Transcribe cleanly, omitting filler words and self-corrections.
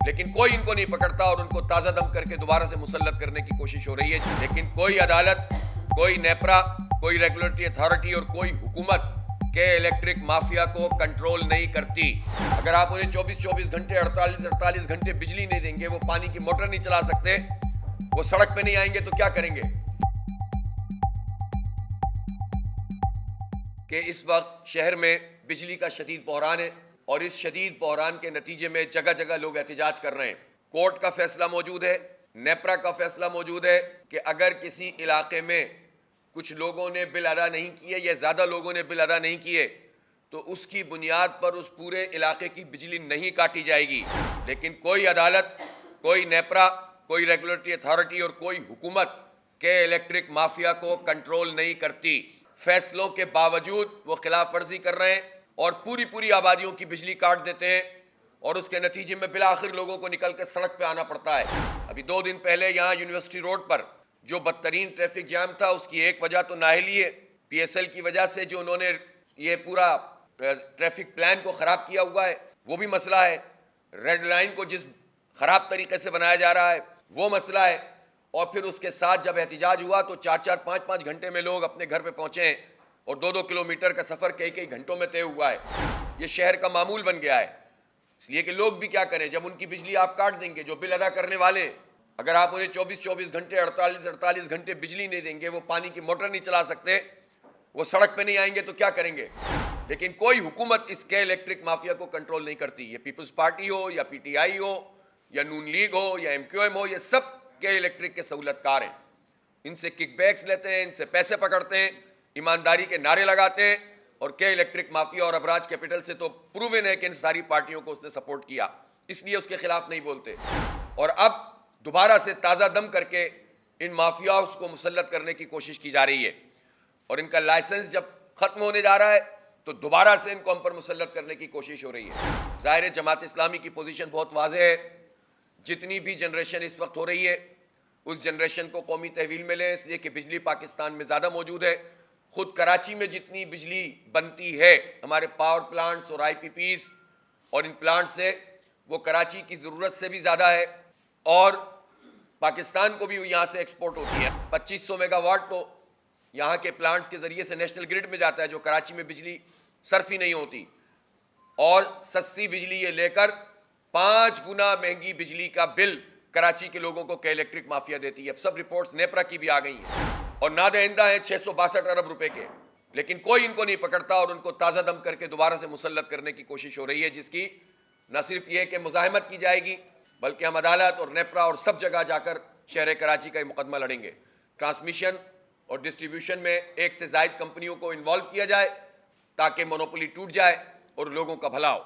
لیکن کوئی ان کو نہیں پکڑتا اور ان کو تازہ دم کر کے دوبارہ سے مسلط کرنے کی کوشش ہو رہی ہے. لیکن کوئی عدالت, کوئی نیپرا, کوئی ریگولیٹری اتھارٹی اور کوئی حکومت کے الیکٹرک مافیا کو کنٹرول نہیں کرتی. اگر آپ انہیں 24 گھنٹے 48 گھنٹے بجلی نہیں دیں گے, وہ پانی کی موٹر نہیں چلا سکتے, وہ سڑک پہ نہیں آئیں گے تو کیا کریں گے؟ کہ اس وقت شہر میں بجلی کا شدید بحران ہے اور اس شدید بحران کے نتیجے میں جگہ جگہ لوگ احتجاج کر رہے ہیں. کورٹ کا فیصلہ موجود ہے, نیپرا کا فیصلہ موجود ہے کہ اگر کسی علاقے میں کچھ لوگوں نے بل ادا نہیں کیے یا زیادہ لوگوں نے بل ادا نہیں کیے تو اس کی بنیاد پر اس پورے علاقے کی بجلی نہیں کاٹی جائے گی. لیکن کوئی عدالت, کوئی نیپرا, کوئی ریگولیٹری اتھارٹی اور کوئی حکومت کے الیکٹرک مافیا کو کنٹرول نہیں کرتی. فیصلوں کے باوجود وہ خلاف ورزی کر رہے ہیں اور پوری آبادیوں کی بجلی کاٹ دیتے ہیں اور اس کے نتیجے میں بالآخر لوگوں کو نکل کے سڑک پہ آنا پڑتا ہے. ابھی 2 دن پہلے یہاں یونیورسٹی روڈ پر جو بدترین ٹریفک جام تھا, اس کی ایک وجہ تو نااہلی ہے, پی ایس ایل کی وجہ سے جو انہوں نے یہ پورا ٹریفک پلان کو خراب کیا ہوا ہے وہ بھی مسئلہ ہے, ریڈ لائن کو جس خراب طریقے سے بنایا جا رہا ہے وہ مسئلہ ہے, اور پھر اس کے ساتھ جب احتجاج ہوا تو 4 5 گھنٹے میں لوگ اپنے گھر پہ پہنچے ہیں اور 2 کلومیٹر کا سفر کئی گھنٹوں میں طے ہوا ہے. یہ شہر کا معمول بن گیا ہے, اس لیے کہ لوگ بھی کیا کریں جب ان کی بجلی آپ کاٹ دیں گے. جو بل ادا کرنے والے, اگر آپ انہیں 24 گھنٹے 48 گھنٹے بجلی نہیں دیں گے, وہ پانی کی موٹر نہیں چلا سکتے, وہ سڑک پہ نہیں آئیں گے تو کیا کریں گے؟ لیکن کوئی حکومت اس کے الیکٹرک مافیا کو کنٹرول نہیں کرتی. یہ پیپلز پارٹی ہو یا پی ٹی آئی ہو یا نون لیگ ہو یا MQM ہو, یہ سب کے الیکٹرک کے سہولت کار ہیں. ان سے کک بیکس لیتے ہیں, ان سے پیسے پکڑتے ہیں, ایمانداری کے نعرے لگاتے ہیں, اور کے الیکٹرک مافیا اور ابراج کیپٹل سے تو پروون ہے کہ ان ساری پارٹیوں کو اس نے سپورٹ کیا, اس لیے اس کے خلاف نہیں بولتے. اور اب دوبارہ سے تازہ دم کر کے ان مافیاؤں کو مسلط کرنے کی کوشش کی جا رہی ہے, اور ان کا لائسنس جب ختم ہونے جا رہا ہے تو دوبارہ سے ان کو ہم پر مسلط کرنے کی کوشش ہو رہی ہے. ظاہر ہے جماعت اسلامی کی پوزیشن بہت واضح ہے. جتنی بھی جنریشن اس وقت ہو رہی ہے اس جنریشن کو قومی تحویل میں لیں, اس لیے کہ بجلی پاکستان میں زیادہ موجود ہے. خود کراچی میں جتنی بجلی بنتی ہے ہمارے پاور پلانٹس اور IPPs اور ان پلانٹ سے, وہ کراچی کی ضرورت سے بھی زیادہ ہے, اور پاکستان کو بھی یہاں سے ایکسپورٹ ہوتی ہے. 2500 میگا واٹ تو یہاں کے پلانٹس کے ذریعے سے نیشنل گرڈ میں جاتا ہے, جو کراچی میں بجلی صرف ہی نہیں ہوتی, اور سستی بجلی یہ لے کر 5 گنا مہنگی بجلی کا بل کراچی کے لوگوں کو کہ الیکٹرک مافیا دیتی ہے. اب سب رپورٹس نیپرا کی بھی آ گئی ہیں اور نادہندہ ہیں 662 ارب روپے کے, لیکن کوئی ان کو نہیں پکڑتا اور ان کو تازہ دم کر کے دوبارہ سے مسلط کرنے کی کوشش ہو رہی ہے, جس کی نہ صرف یہ کہ مزاحمت کی جائے گی بلکہ ہم عدالت اور نیپرا اور سب جگہ جا کر شہر کراچی کا یہ مقدمہ لڑیں گے. ٹرانسمیشن اور ڈسٹریبیوشن میں 1 سے زائد کمپنیوں کو انوالو کیا جائے تاکہ مونوپولی ٹوٹ جائے اور لوگوں کا بھلا ہو.